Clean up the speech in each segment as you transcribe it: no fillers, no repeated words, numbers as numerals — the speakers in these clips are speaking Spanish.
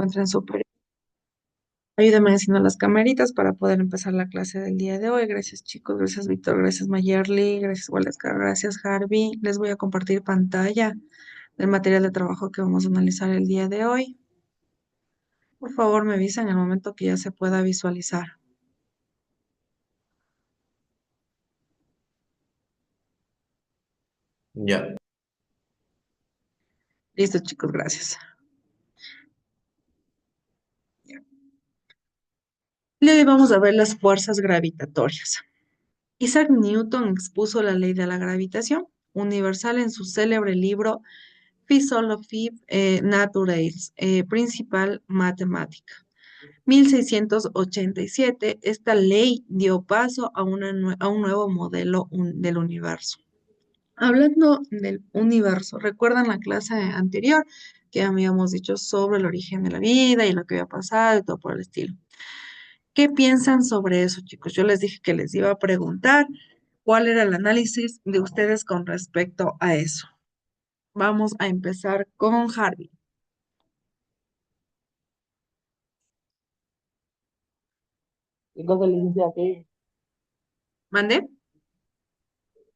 encuentren súper. Ayúdame haciendo las camaritas para poder empezar la clase del día de hoy. Gracias, chicos. Gracias, Víctor. Gracias, Mayerly. Gracias, Waleska. Gracias, Harvey. Les voy a compartir pantalla del material de trabajo que vamos a analizar el día de hoy. Por favor, me avisan en el momento que ya se pueda visualizar. Ya, Listo, chicos. Gracias. Y hoy vamos a ver las fuerzas gravitatorias. Isaac Newton expuso la ley de la gravitación universal en su célebre libro Philosophy Naturalis, Principal Mathematica. 1687, esta ley dio paso a, a un nuevo modelo del universo. Hablando del universo, ¿recuerdan la clase anterior que habíamos dicho sobre el origen de la vida y lo que había pasado y todo por el estilo? ¿Qué piensan sobre eso, chicos? Yo les dije que les iba a preguntar cuál era el análisis de ustedes con respecto a eso. Vamos a empezar con Harvey. Entonces, licenciada, ¿Mande?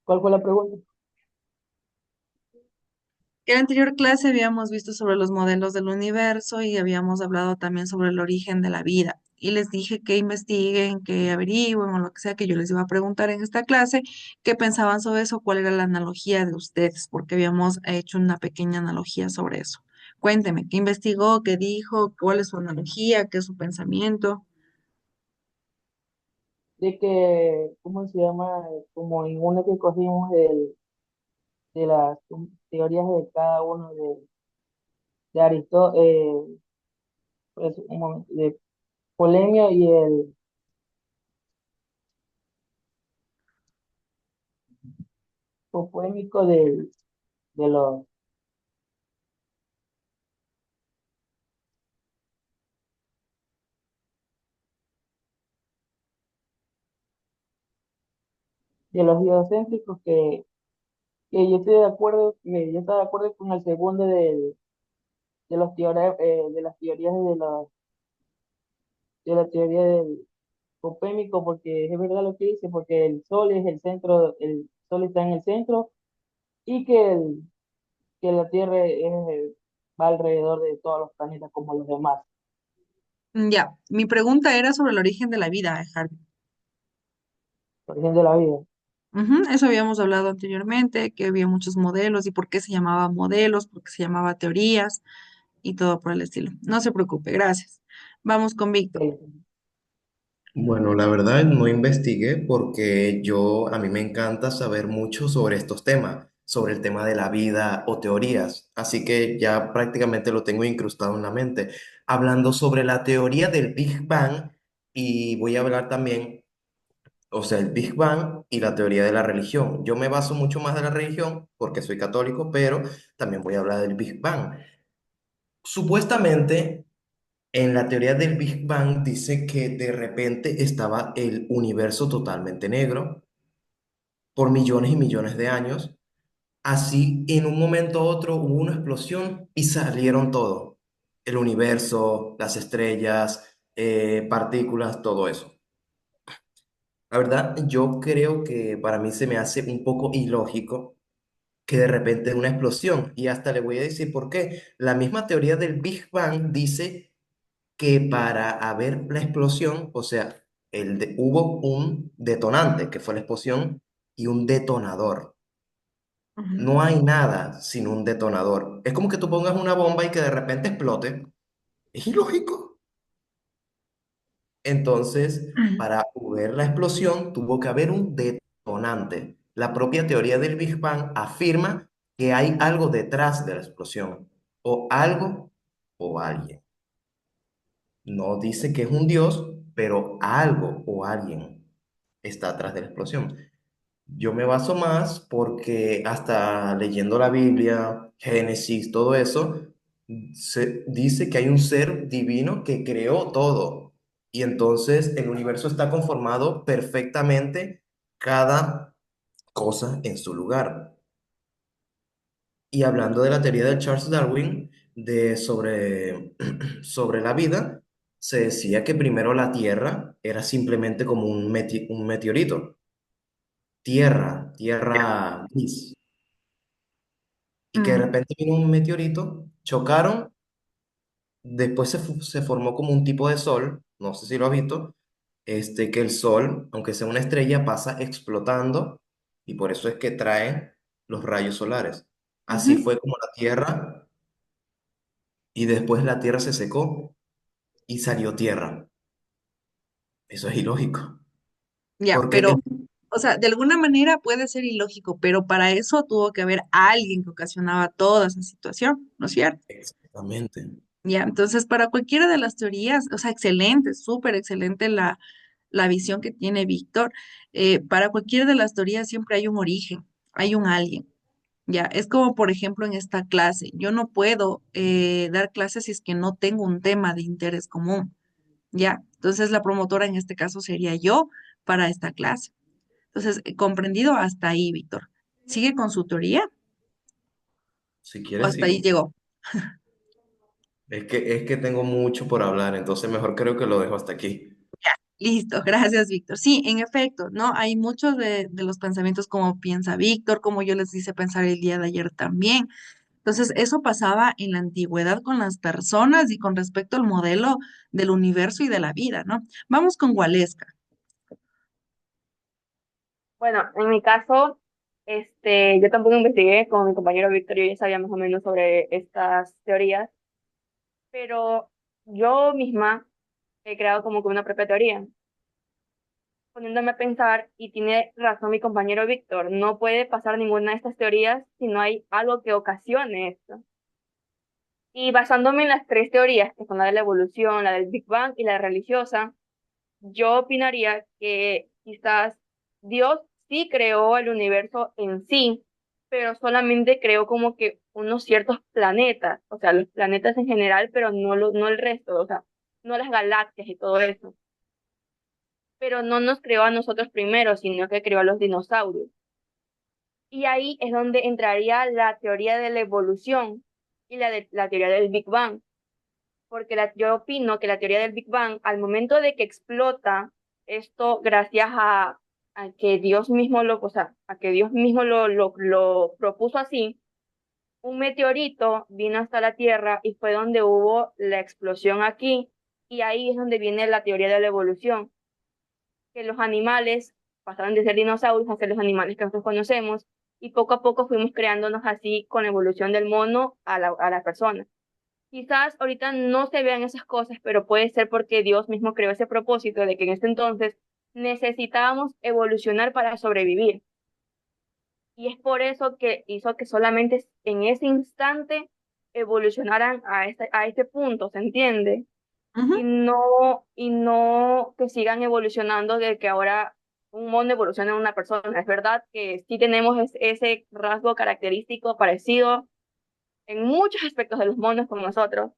¿cuál fue la pregunta? En la anterior clase habíamos visto sobre los modelos del universo y habíamos hablado también sobre el origen de la vida. Y les dije que investiguen, que averigüen o lo que sea que yo les iba a preguntar en esta clase, qué pensaban sobre eso, cuál era la analogía de ustedes, porque habíamos hecho una pequeña analogía sobre eso. Cuénteme, ¿qué investigó, qué dijo, cuál es su analogía, qué es su pensamiento? De que, ¿cómo se llama? Como en una que cogimos de las teorías de cada uno de Aristóteles, un momento, de Polemio y el polémico de los geocéntricos que yo estoy de acuerdo, que yo estoy de acuerdo con el segundo de los de las teorías de la teoría del Copérnico, porque es verdad lo que dice, porque el Sol es el centro, el Sol está en el centro y que la Tierra va alrededor de todos los planetas como los demás. Ya, mi pregunta era sobre el origen de la vida, Harvey. Por ejemplo, la vida. Ujú, eso habíamos hablado anteriormente, que había muchos modelos y por qué se llamaba modelos, por qué se llamaba teorías y todo por el estilo. No se preocupe, gracias. Vamos con Víctor. bueno, la verdad no investigué porque a mí me encanta saber mucho sobre estos temas, sobre el tema de la vida o teorías, así que ya prácticamente lo tengo incrustado en la mente. Hablando sobre la teoría del Big Bang y voy a hablar también, o sea, el Big Bang y la teoría de la religión. Yo me baso mucho más de la religión porque soy católico, pero también voy a hablar del Big Bang. Supuestamente, en la teoría del Big Bang dice que de repente estaba el universo totalmente negro por millones y millones de años. Así, en un momento u otro hubo una explosión y salieron todo. El universo, las estrellas, partículas, todo eso. La verdad, yo creo que para mí se me hace un poco ilógico que de repente una explosión. Y hasta le voy a decir por qué. La misma teoría del Big Bang dice que para haber la explosión, o sea, hubo un detonante, que fue la explosión, y un detonador. Ujú. No hay nada sin un detonador. Es como que tú pongas una bomba y que de repente explote. Es ilógico. Entonces, para ver la explosión, tuvo que haber un detonante. La propia teoría del Big Bang afirma que hay algo detrás de la explosión, o algo o alguien. No dice que es un dios, pero algo o alguien está atrás de la explosión. Yo me baso más porque hasta leyendo la Biblia, Génesis, todo eso, se dice que hay un ser divino que creó todo. Y entonces el universo está conformado perfectamente, cada cosa en su lugar. Y hablando de la teoría de Charles Darwin, sobre la vida, se decía que primero la Tierra era simplemente como un meteorito, tierra gris, y que de Mm, repente vino un meteorito, chocaron, después se formó como un tipo de sol, no sé si lo has visto, que el sol, aunque sea una estrella, pasa explotando y por eso es que trae los rayos solares. Así ujú. fue como la Tierra y después la Tierra se secó y salió Tierra. Eso es ilógico. Ya, Porque pero, o sea, de alguna manera puede ser ilógico, pero para eso tuvo que haber alguien que ocasionaba toda esa situación, ¿no es cierto? exactamente. Ya, entonces para cualquiera de las teorías, o sea, excelente, súper excelente la visión que tiene Víctor. Para cualquiera de las teorías siempre hay un origen, hay un alguien. Ya, es como por ejemplo en esta clase, yo no puedo dar clases si es que no tengo un tema de interés común. Ya, entonces la promotora en este caso sería yo para esta clase. Entonces, comprendido hasta ahí, Víctor. ¿Sigue con su teoría Si o quieres, hasta ahí sigo. llegó? Es que tengo mucho por hablar, entonces mejor creo que lo dejo hasta aquí. Listo, gracias, Víctor. Sí, en efecto, ¿no? Hay muchos de los pensamientos como piensa Víctor, como yo les hice pensar el día de ayer también. Entonces, eso pasaba en la antigüedad con las personas y con respecto al modelo del universo y de la vida, ¿no? Vamos con Waleska. Bueno, en mi caso, yo tampoco investigué con mi compañero Víctor, yo ya sabía más o menos sobre estas teorías, pero yo misma he creado como que una propia teoría, poniéndome a pensar, y tiene razón mi compañero Víctor, no puede pasar ninguna de estas teorías si no hay algo que ocasione esto. Y basándome en las tres teorías, que son la de la evolución, la del Big Bang y la religiosa, yo opinaría que quizás Dios sí creó el universo en sí, pero solamente creó como que unos ciertos planetas, o sea, los planetas en general, pero no el resto, o sea, no las galaxias y todo eso. Pero no nos creó a nosotros primero, sino que creó a los dinosaurios. Y ahí es donde entraría la teoría de la evolución y la teoría del Big Bang, porque yo opino que la teoría del Big Bang, al momento de que explota esto, gracias a que Dios mismo o sea, a que Dios mismo lo propuso así, un meteorito vino hasta la Tierra y fue donde hubo la explosión aquí, y ahí es donde viene la teoría de la evolución, que los animales pasaron de ser dinosaurios a ser los animales que nosotros conocemos, y poco a poco fuimos creándonos así con la evolución del mono a la persona. Quizás ahorita no se vean esas cosas, pero puede ser porque Dios mismo creó ese propósito de que en ese entonces necesitábamos evolucionar para sobrevivir. Y es por eso que hizo que solamente en ese instante evolucionaran a este punto, ¿se entiende? Ujú, Y no que sigan evolucionando de que ahora un mono evoluciona en una persona. Es verdad que sí tenemos ese rasgo característico parecido en muchos aspectos de los monos con nosotros,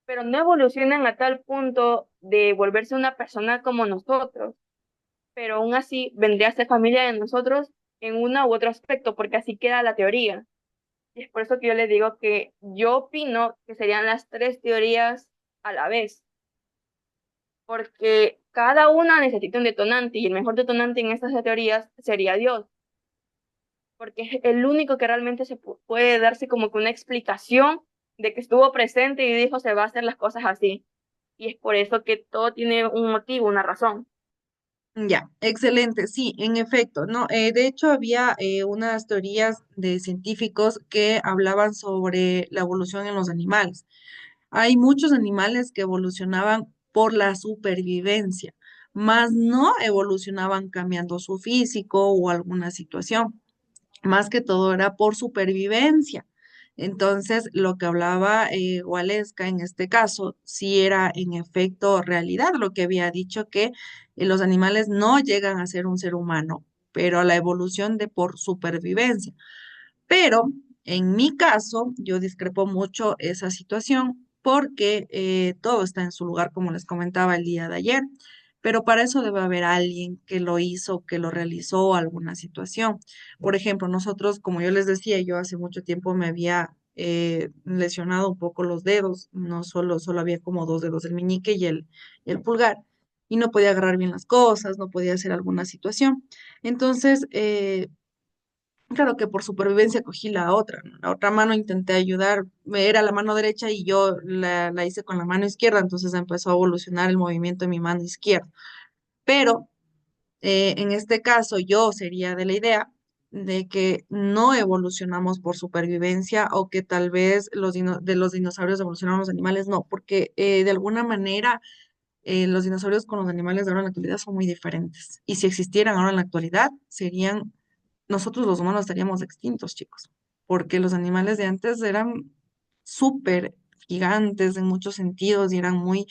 pero no evolucionan a tal punto de volverse una persona como nosotros, pero aún así vendría a ser familia de nosotros en uno u otro aspecto, porque así queda la teoría. Y es por eso que yo le digo que yo opino que serían las tres teorías a la vez, porque cada una necesita un detonante y el mejor detonante en estas teorías sería Dios, porque es el único que realmente puede darse como que una explicación de que estuvo presente y dijo se va a hacer las cosas así. Y es por eso que todo tiene un motivo, una razón. ya, excelente, sí, en efecto, ¿no? De hecho, había unas teorías de científicos que hablaban sobre la evolución en los animales. Hay muchos animales que evolucionaban por la supervivencia, más no evolucionaban cambiando su físico o alguna situación. Más que todo era por supervivencia. Entonces, lo que hablaba Waleska en este caso, sí era en efecto realidad lo que había dicho que los animales no llegan a ser un ser humano, pero a la evolución de por supervivencia. Pero en mi caso, yo discrepo mucho esa situación porque todo está en su lugar, como les comentaba el día de ayer, pero para eso debe haber alguien que lo hizo, que lo realizó alguna situación. Por ejemplo, nosotros, como yo les decía, yo hace mucho tiempo me había lesionado un poco los dedos, no solo había como dos dedos, el meñique y el pulgar, y no podía agarrar bien las cosas, no podía hacer alguna situación. Entonces, claro que por supervivencia cogí la otra, ¿no? La otra mano intenté ayudar, era la mano derecha y yo la hice con la mano izquierda, entonces empezó a evolucionar el movimiento de mi mano izquierda. Pero en este caso, yo sería de la idea de que no evolucionamos por supervivencia o que tal vez de los dinosaurios evolucionaron los animales, no, porque de alguna manera los dinosaurios con los animales de ahora en la actualidad son muy diferentes. Y si existieran ahora en la actualidad, nosotros los humanos estaríamos extintos, chicos, porque los animales de antes eran súper gigantes en muchos sentidos y eran muy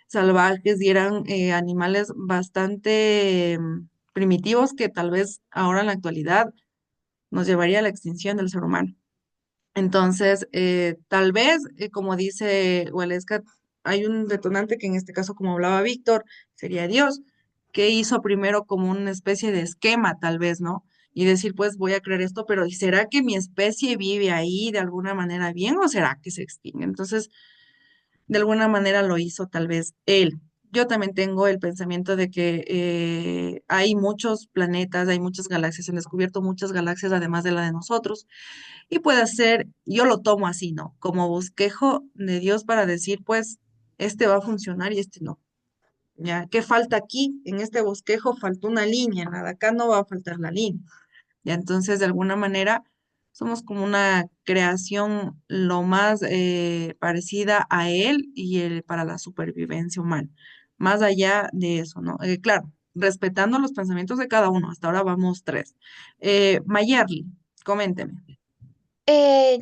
salvajes y eran animales bastante primitivos que tal vez ahora en la actualidad nos llevaría a la extinción del ser humano. Entonces, tal vez, como dice Waleska, hay un detonante que en este caso, como hablaba Víctor, sería Dios, que hizo primero como una especie de esquema, tal vez, ¿no? Y decir, pues voy a crear esto, pero ¿y será que mi especie vive ahí de alguna manera bien o será que se extingue? Entonces, de alguna manera lo hizo tal vez él. Yo también tengo el pensamiento de que hay muchos planetas, hay muchas galaxias, se han descubierto muchas galaxias además de la de nosotros, y puede ser, yo lo tomo así, ¿no? Como bosquejo de Dios para decir, pues, este va a funcionar y este no. ¿Ya? ¿Qué falta aquí? En este bosquejo falta una línea, nada, acá no va a faltar la línea. Ya, entonces, de alguna manera, somos como una creación lo más parecida a él y para la supervivencia humana. Más allá de eso, ¿no? Claro, respetando los pensamientos de cada uno. Hasta ahora vamos tres. Mayerly, coménteme.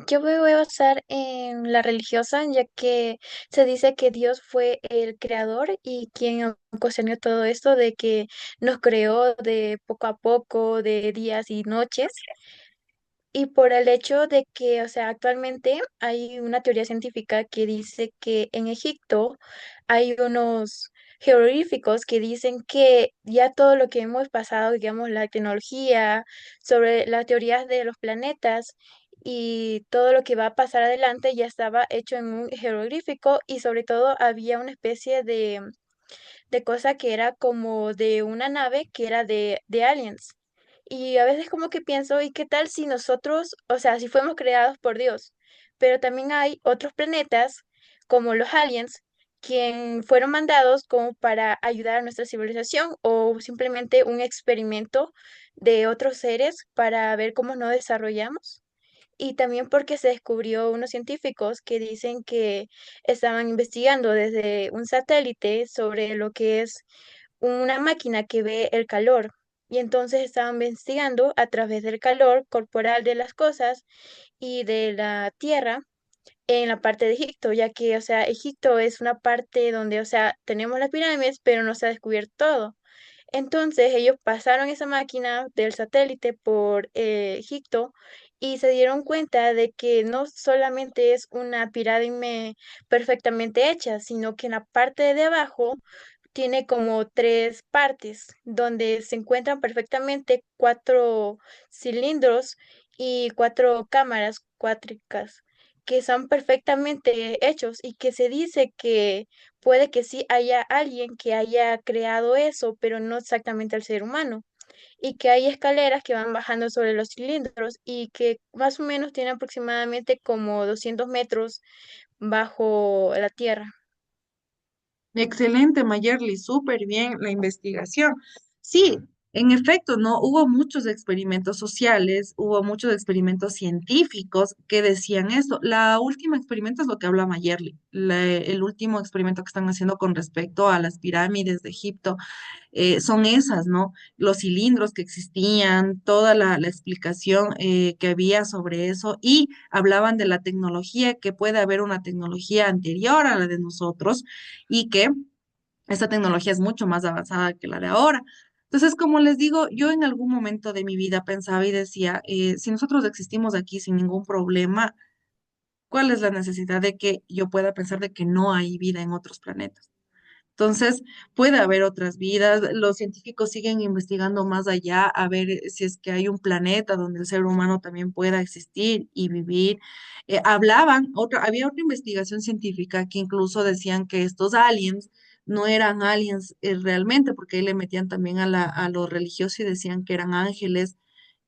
Yo me voy a basar en la religiosa, ya que se dice que Dios fue el creador y quien ocasionó todo esto de que nos creó de poco a poco, de días y noches. Y por el hecho de que, o sea, actualmente hay una teoría científica que dice que en Egipto hay unos jeroglíficos que dicen que ya todo lo que hemos pasado, digamos, la tecnología, sobre las teorías de los planetas y todo lo que va a pasar adelante ya estaba hecho en un jeroglífico y sobre todo había una especie de cosa que era como de una nave que era de aliens. Y a veces como que pienso, ¿y qué tal si nosotros, o sea, si fuimos creados por Dios? Pero también hay otros planetas, como los aliens, quien fueron mandados como para ayudar a nuestra civilización o simplemente un experimento de otros seres para ver cómo nos desarrollamos. Y también porque se descubrió unos científicos que dicen que estaban investigando desde un satélite sobre lo que es una máquina que ve el calor. Y entonces estaban investigando a través del calor corporal de las cosas y de la tierra en la parte de Egipto, ya que, o sea, Egipto es una parte donde, o sea, tenemos las pirámides, pero no se ha descubierto todo. Entonces ellos pasaron esa máquina del satélite por Egipto y se dieron cuenta de que no solamente es una pirámide perfectamente hecha, sino que en la parte de abajo tiene como tres partes donde se encuentran perfectamente cuatro cilindros y cuatro cámaras cuátricas que son perfectamente hechos y que se dice que puede que sí haya alguien que haya creado eso, pero no exactamente el ser humano, y que hay escaleras que van bajando sobre los cilindros y que más o menos tienen aproximadamente como 200 metros bajo la tierra. Excelente, Mayerly, súper bien la investigación. Sí, en efecto, no hubo muchos experimentos sociales, hubo muchos experimentos científicos que decían eso. La última experimento es lo que habla Mayerly, el último experimento que están haciendo con respecto a las pirámides de Egipto son esas, ¿no? Los cilindros que existían, toda la explicación que había sobre eso y hablaban de la tecnología, que puede haber una tecnología anterior a la de nosotros y que esta tecnología es mucho más avanzada que la de ahora. Entonces, como les digo, yo en algún momento de mi vida pensaba y decía, si nosotros existimos aquí sin ningún problema, ¿cuál es la necesidad de que yo pueda pensar de que no hay vida en otros planetas? Entonces, puede haber otras vidas. Los científicos siguen investigando más allá a ver si es que hay un planeta donde el ser humano también pueda existir y vivir. Había otra investigación científica que incluso decían que estos aliens no eran aliens realmente, porque ahí le metían también a lo religioso y decían que eran ángeles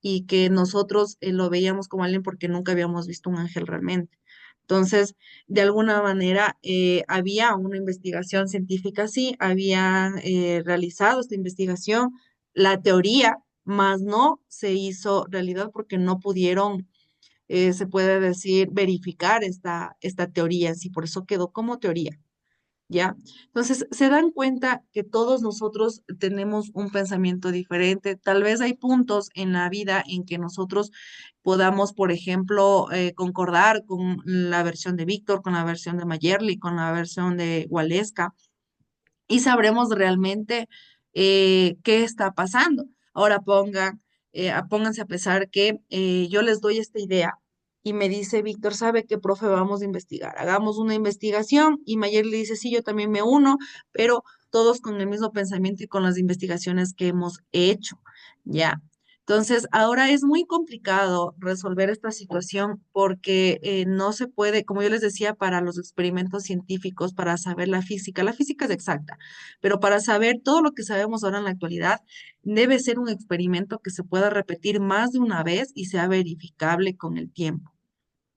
y que nosotros lo veíamos como alien porque nunca habíamos visto un ángel realmente. Entonces, de alguna manera, había una investigación científica, sí, habían realizado esta investigación, la teoría, más no se hizo realidad porque no pudieron, se puede decir, verificar esta teoría, en sí, por eso quedó como teoría. ¿Ya? Entonces, se dan cuenta que todos nosotros tenemos un pensamiento diferente. Tal vez hay puntos en la vida en que nosotros podamos, por ejemplo, concordar con la versión de Víctor, con la versión de Mayerly, con la versión de Waleska y sabremos realmente qué está pasando. Ahora pónganse a pensar que yo les doy esta idea y me dice Víctor, ¿sabe qué, profe? Vamos a investigar. Hagamos una investigación y Mayer le dice, sí, yo también me uno, pero todos con el mismo pensamiento y con las investigaciones que hemos hecho, ¿ya? Entonces, ahora es muy complicado resolver esta situación porque no se puede, como yo les decía, para los experimentos científicos, para saber la física es exacta, pero para saber todo lo que sabemos ahora en la actualidad, debe ser un experimento que se pueda repetir más de una vez y sea verificable con el tiempo,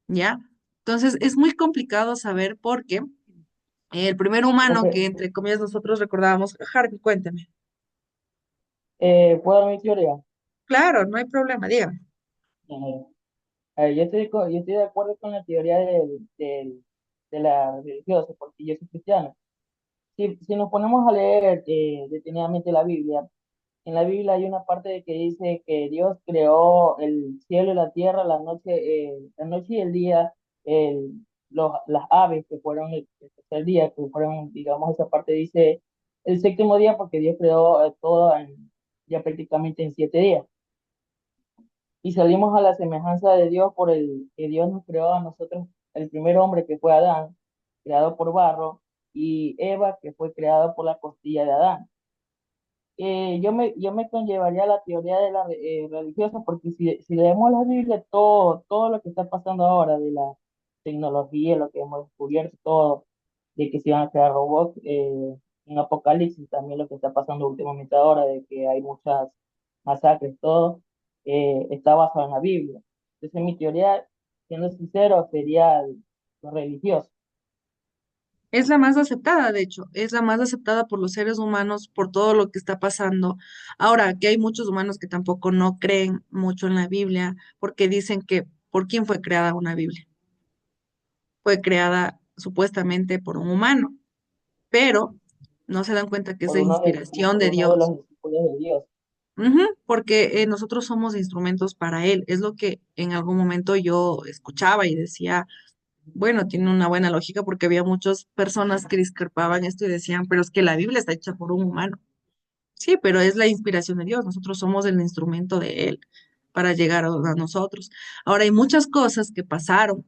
¿ya? Entonces, es muy complicado saber por qué el primer humano Profe, que, entre comillas, nosotros recordábamos, Harvey, cuéntame. ¿puedo dar mi teoría? Claro, no hay problema, dígame. Ujú. Yo estoy de acuerdo con la teoría de la religiosa, porque yo soy cristiano. Si nos ponemos a leer detenidamente la Biblia, en la Biblia hay una parte de que dice que Dios creó el cielo y la tierra, la noche y el día, las aves que fueron el tercer día, que fueron, digamos, esa parte dice el séptimo día porque Dios creó todo ya prácticamente en 7 días. Y salimos a la semejanza de Dios por el que Dios nos creó a nosotros, el primer hombre que fue Adán, creado por barro, y Eva, que fue creada por la costilla de Adán. Yo me conllevaría a la teoría de la religiosa, porque si leemos la Biblia, todo lo que está pasando ahora de la tecnología, lo que hemos descubierto, todo, de que se van a crear robots, en Apocalipsis también lo que está pasando últimamente ahora, de que hay muchas masacres, todo, está basado en la Biblia. Entonces mi teoría, siendo sincero, sería lo religioso. Es la más aceptada, de hecho, es la más aceptada por los seres humanos por todo lo que está pasando. Ahora, que hay muchos humanos que tampoco no creen mucho en la Biblia porque dicen que ¿por quién fue creada una Biblia? Fue creada supuestamente por un humano, pero no se dan cuenta que es por de uno de, inspiración por de uno de Dios. los discípulos de Dios. Ujú, porque nosotros somos instrumentos para Él. Es lo que en algún momento yo escuchaba y decía, bueno, tiene una buena lógica porque había muchas personas que discrepaban esto y decían, pero es que la Biblia está hecha por un humano. Sí, pero es la inspiración de Dios. Nosotros somos el instrumento de Él para llegar a nosotros. Ahora hay muchas cosas que pasaron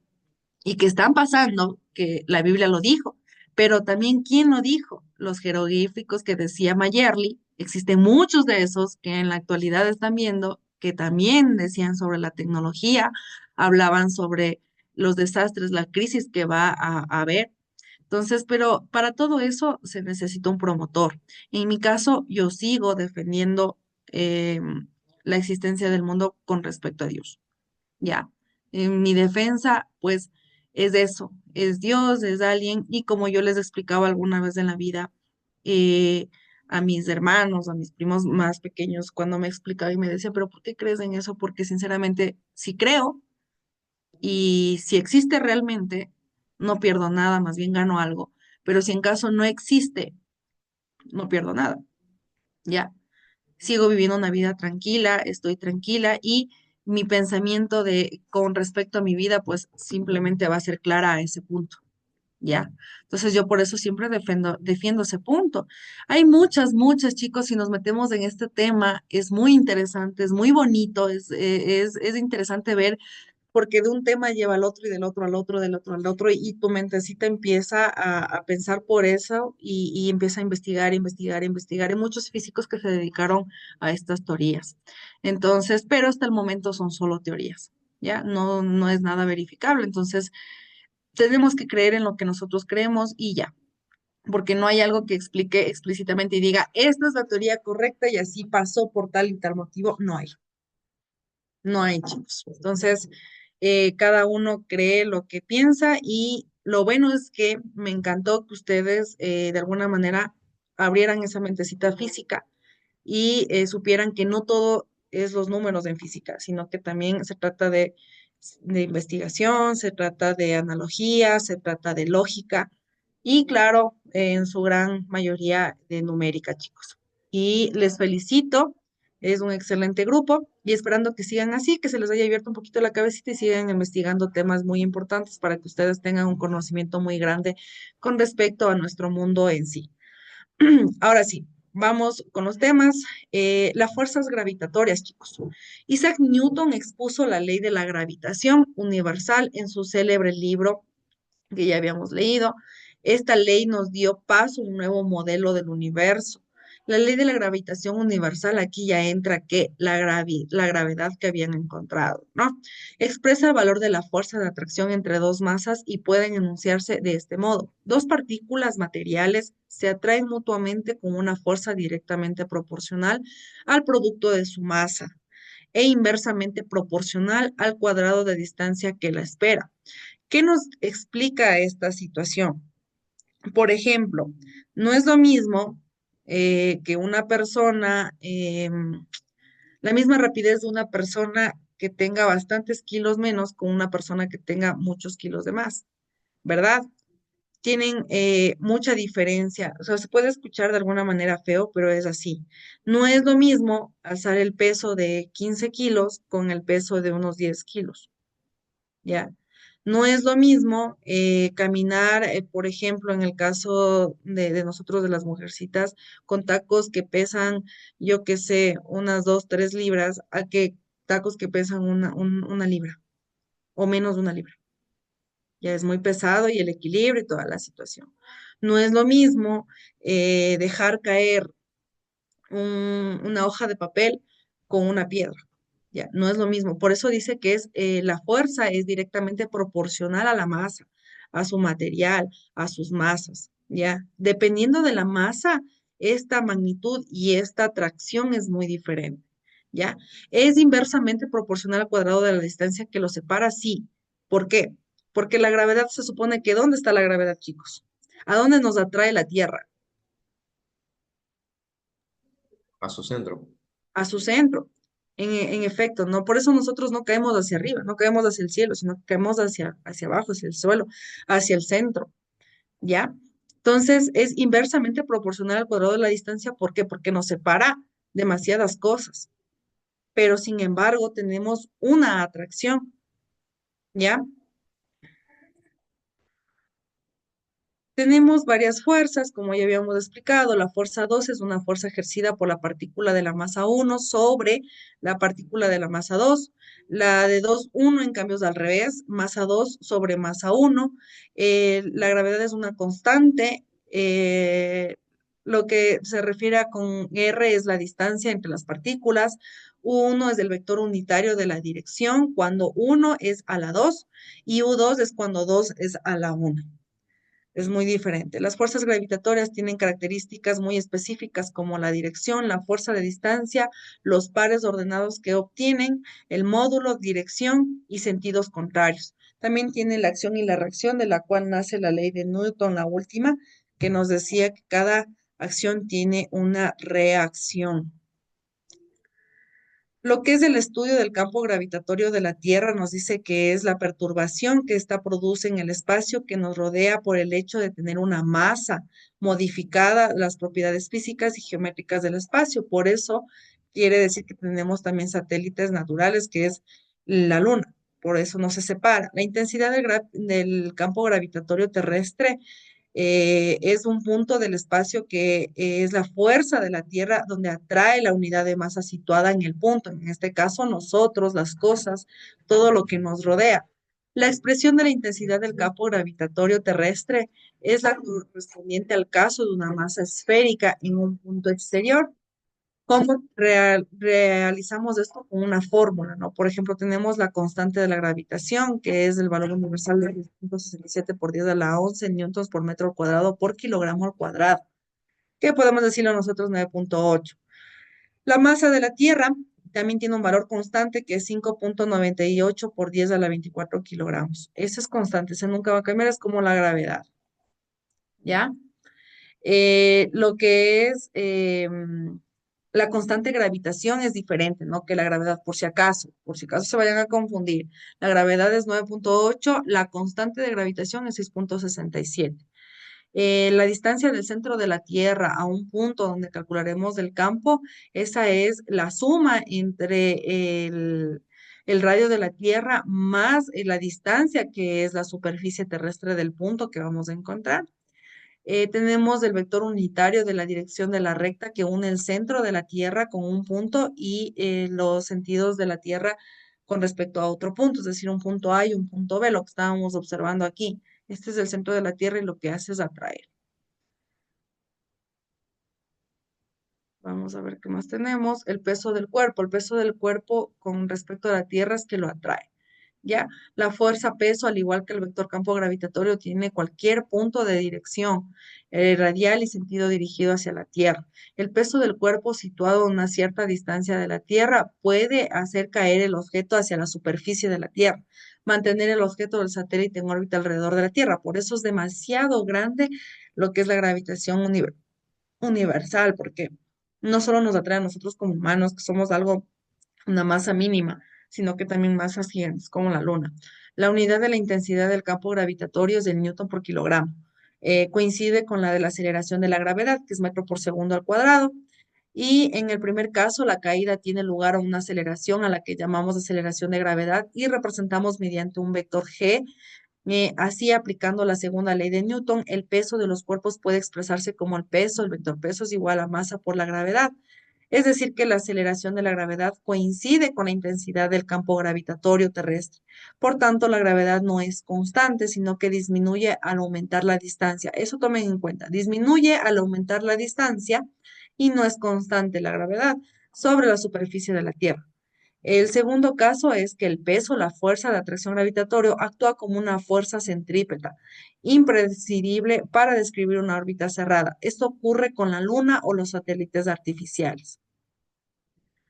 y que están pasando, que la Biblia lo dijo, pero también ¿quién lo dijo? Los jeroglíficos que decía Mayerly, existen muchos de esos que en la actualidad están viendo, que también decían sobre la tecnología, hablaban sobre los desastres, la crisis que va a haber. Entonces, pero para todo eso se necesita un promotor. En mi caso, yo sigo defendiendo la existencia del mundo con respecto a Dios. Ya, en mi defensa, pues es eso, es Dios, es alguien, y como yo les explicaba alguna vez en la vida, eh, a mis hermanos, a mis primos más pequeños, cuando me explicaba y me decía, pero ¿por qué crees en eso? Porque sinceramente, si creo y si existe realmente, no pierdo nada, más bien gano algo, pero si en caso no existe, no pierdo nada, ya sigo viviendo una vida tranquila, estoy tranquila y mi pensamiento de con respecto a mi vida, pues simplemente va a ser clara a ese punto, ¿ya? Entonces yo por eso siempre defiendo ese punto. Hay muchas, chicos, si nos metemos en este tema, es muy interesante, es muy bonito, es interesante ver porque de un tema lleva al otro y del otro al otro, del otro al otro, y tu mentecita empieza a pensar por eso y empieza a investigar, investigar, investigar. Hay muchos físicos que se dedicaron a estas teorías. Entonces, pero hasta el momento son solo teorías, ¿ya? No, no es nada verificable. Entonces, tenemos que creer en lo que nosotros creemos y ya, porque no hay algo que explique explícitamente y diga, esta es la teoría correcta y así pasó por tal y tal motivo. No hay, no hay, chicos. Entonces, cada uno cree lo que piensa y lo bueno es que me encantó que ustedes de alguna manera abrieran esa mentecita física y supieran que no todo es los números en física, sino que también se trata de investigación, se trata de analogía, se trata de lógica y claro, en su gran mayoría de numérica, chicos. Y les felicito, es un excelente grupo y esperando que sigan así, que se les haya abierto un poquito la cabecita y sigan investigando temas muy importantes para que ustedes tengan un conocimiento muy grande con respecto a nuestro mundo en sí. Ahora sí, vamos con los temas. Las fuerzas gravitatorias, chicos. Isaac Newton expuso la ley de la gravitación universal en su célebre libro que ya habíamos leído. Esta ley nos dio paso a un nuevo modelo del universo. La ley de la gravitación universal, aquí ya entra que la gravedad que habían encontrado, ¿no? Expresa el valor de la fuerza de atracción entre dos masas y pueden enunciarse de este modo. Dos partículas materiales se atraen mutuamente con una fuerza directamente proporcional al producto de su masa e inversamente proporcional al cuadrado de distancia que la espera. ¿Qué nos explica esta situación? Por ejemplo, no es lo mismo que una persona, la misma rapidez de una persona que tenga bastantes kilos menos con una persona que tenga muchos kilos de más, ¿verdad? Tienen mucha diferencia. O sea, se puede escuchar de alguna manera feo, pero es así. No es lo mismo alzar el peso de 15 kilos con el peso de unos 10 kilos. ¿Ya? No es lo mismo caminar, por ejemplo, en el caso de nosotros, de las mujercitas, con tacos que pesan, yo qué sé, unas 2, 3 libras, a que tacos que pesan una libra o menos de una libra. Ya es muy pesado y el equilibrio y toda la situación. No es lo mismo dejar caer una hoja de papel con una piedra. Ya, no es lo mismo. Por eso dice que la fuerza es directamente proporcional a la masa, a su material, a sus masas. Ya, dependiendo de la masa, esta magnitud y esta atracción es muy diferente. Ya, es inversamente proporcional al cuadrado de la distancia que lo separa, sí. ¿Por qué? Porque la gravedad se supone que ¿dónde está la gravedad, chicos? ¿A dónde nos atrae la Tierra? A su centro. A su centro. En efecto, ¿no? Por eso nosotros no caemos hacia arriba, no caemos hacia el cielo, sino que caemos hacia abajo, hacia el suelo, hacia el centro, ¿ya? Entonces, es inversamente proporcional al cuadrado de la distancia. ¿Por qué? Porque nos separa demasiadas cosas, pero sin embargo tenemos una atracción, ¿ya? Tenemos varias fuerzas, como ya habíamos explicado. La fuerza 2 es una fuerza ejercida por la partícula de la masa 1 sobre la partícula de la masa 2. La de 2, 1, en cambio, es al revés, masa 2 sobre masa 1. La gravedad es una constante. Lo que se refiere a con R es la distancia entre las partículas. 1 es el vector unitario de la dirección cuando 1 es a la 2 y U2 es cuando 2 es a la 1. Es muy diferente. Las fuerzas gravitatorias tienen características muy específicas como la dirección, la fuerza de distancia, los pares ordenados que obtienen, el módulo, dirección y sentidos contrarios. También tiene la acción y la reacción, de la cual nace la ley de Newton, la última, que nos decía que cada acción tiene una reacción. Lo que es el estudio del campo gravitatorio de la Tierra nos dice que es la perturbación que ésta produce en el espacio que nos rodea por el hecho de tener una masa modificada, las propiedades físicas y geométricas del espacio. Por eso quiere decir que tenemos también satélites naturales, que es la Luna. Por eso no se separa. La intensidad del campo gravitatorio terrestre Es un punto del espacio que es la fuerza de la Tierra donde atrae la unidad de masa situada en el punto, en este caso nosotros, las cosas, todo lo que nos rodea. La expresión de la intensidad del campo gravitatorio terrestre es la correspondiente al caso de una masa esférica en un punto exterior. ¿Cómo realizamos esto con una fórmula, ¿no? Por ejemplo, tenemos la constante de la gravitación, que es el valor universal de 10.67 por 10 a la 11 newtons por metro cuadrado por kilogramo al cuadrado, que podemos decirlo nosotros 9.8. La masa de la Tierra también tiene un valor constante que es 5.98 por 10 a la 24 kilogramos. Ese es constante, ese nunca va a cambiar, es como la gravedad, ¿ya? Lo que es la constante gravitación es diferente, ¿no? Que la gravedad, por si acaso se vayan a confundir. La gravedad es 9.8, la constante de gravitación es 6.67. La distancia del centro de la Tierra a un punto donde calcularemos el campo, esa es la suma entre el radio de la Tierra más la distancia que es la superficie terrestre del punto que vamos a encontrar. Tenemos el vector unitario de la dirección de la recta que une el centro de la Tierra con un punto y los sentidos de la Tierra con respecto a otro punto, es decir, un punto A y un punto B, lo que estábamos observando aquí. Este es el centro de la Tierra y lo que hace es atraer. Vamos a ver qué más tenemos. El peso del cuerpo. El peso del cuerpo con respecto a la Tierra es que lo atrae. ¿Ya? La fuerza peso, al igual que el vector campo gravitatorio, tiene cualquier punto de dirección radial y sentido dirigido hacia la Tierra. El peso del cuerpo situado a una cierta distancia de la Tierra puede hacer caer el objeto hacia la superficie de la Tierra, mantener el objeto del satélite en órbita alrededor de la Tierra. Por eso es demasiado grande lo que es la gravitación universal, porque no solo nos atrae a nosotros como humanos, que somos algo, una masa mínima, sino que también masas gigantes como la Luna. La unidad de la intensidad del campo gravitatorio es el newton por kilogramo. Coincide con la de la aceleración de la gravedad, que es metro por segundo al cuadrado. Y en el primer caso, la caída tiene lugar a una aceleración a la que llamamos aceleración de gravedad y representamos mediante un vector g. Así, aplicando la segunda ley de Newton, el peso de los cuerpos puede expresarse como el vector peso es igual a masa por la gravedad. Es decir, que la aceleración de la gravedad coincide con la intensidad del campo gravitatorio terrestre. Por tanto, la gravedad no es constante, sino que disminuye al aumentar la distancia. Eso tomen en cuenta. Disminuye al aumentar la distancia y no es constante la gravedad sobre la superficie de la Tierra. El segundo caso es que el peso, la fuerza de atracción gravitatorio, actúa como una fuerza centrípeta, impredecible para describir una órbita cerrada. Esto ocurre con la Luna o los satélites artificiales.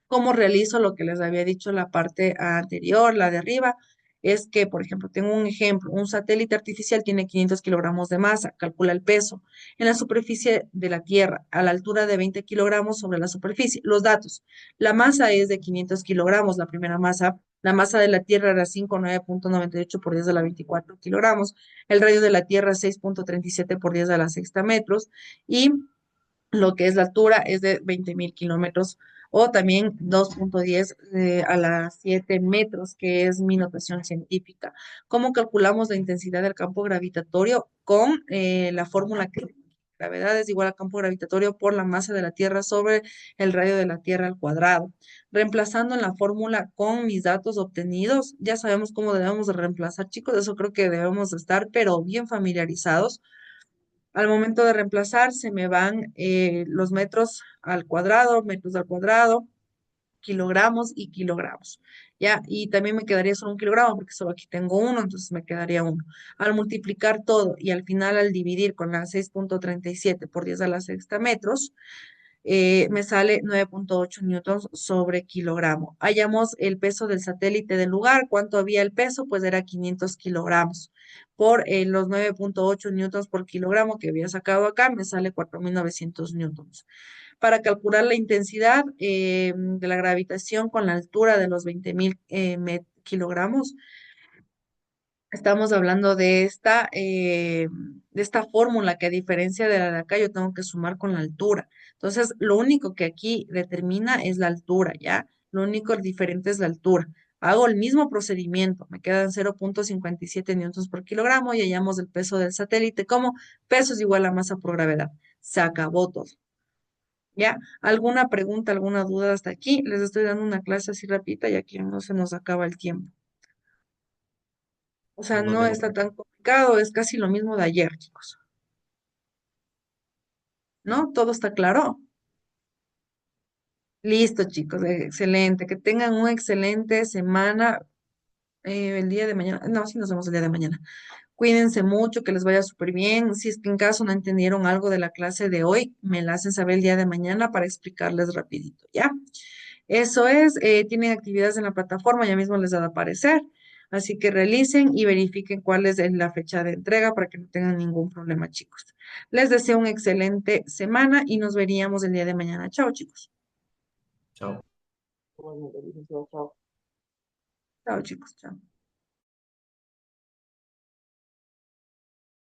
¿Cómo realizo lo que les había dicho en la parte anterior, la de arriba? Es que, por ejemplo, tengo un ejemplo, un satélite artificial tiene 500 kilogramos de masa, calcula el peso en la superficie de la Tierra, a la altura de 20 kilogramos sobre la superficie. Los datos, la masa es de 500 kilogramos, la primera masa, la masa de la Tierra era 5,9.98 por 10 a la 24 kilogramos, el radio de la Tierra 6.37 por 10 a la sexta metros, y lo que es la altura es de 20.000 kilómetros o también 2.10 a las 7 metros, que es mi notación científica. ¿Cómo calculamos la intensidad del campo gravitatorio? Con la fórmula que gravedad es igual al campo gravitatorio por la masa de la Tierra sobre el radio de la Tierra al cuadrado. Reemplazando en la fórmula con mis datos obtenidos, ya sabemos cómo debemos de reemplazar, chicos, eso creo que debemos de estar, pero bien familiarizados. Al momento de reemplazar, se me van los metros al cuadrado, kilogramos y kilogramos. ¿Ya? Y también me quedaría solo un kilogramo porque solo aquí tengo uno, entonces me quedaría uno. Al multiplicar todo y al final al dividir con la 6.37 por 10 a la sexta metros, me sale 9.8 newtons sobre kilogramo. Hallamos el peso del satélite del lugar. ¿Cuánto había el peso? Pues era 500 kilogramos. Por los 9.8 newtons por kilogramo que había sacado acá, me sale 4.900 newtons. Para calcular la intensidad de la gravitación con la altura de los 20.000 kilogramos, estamos hablando de esta fórmula que a diferencia de la de acá, yo tengo que sumar con la altura. Entonces, lo único que aquí determina es la altura, ¿ya? Lo único diferente es la altura. Hago el mismo procedimiento, me quedan 0,57 newtons por kilogramo y hallamos el peso del satélite como peso es igual a masa por gravedad. Se acabó todo. ¿Ya? ¿Alguna pregunta, alguna duda hasta aquí? Les estoy dando una clase así rapidita y aquí no se nos acaba el tiempo. O sea, No no tengo. está tan complicado, es casi lo mismo de ayer, chicos. ¿No? ¿Todo está claro? Listo, chicos, excelente. Que tengan una excelente semana. El día de mañana, no, sí nos vemos el día de mañana. Cuídense mucho, que les vaya súper bien. Si es que en caso no entendieron algo de la clase de hoy, me la hacen saber el día de mañana para explicarles rapidito, ¿ya? Eso es, tienen actividades en la plataforma, ya mismo les va a aparecer. Así que realicen y verifiquen cuál es la fecha de entrega para que no tengan ningún problema, chicos. Les deseo una excelente semana y nos veríamos el día de mañana. Chao, chicos. Chao. Bueno, licenciado, chao. Chao, chicos. Chao.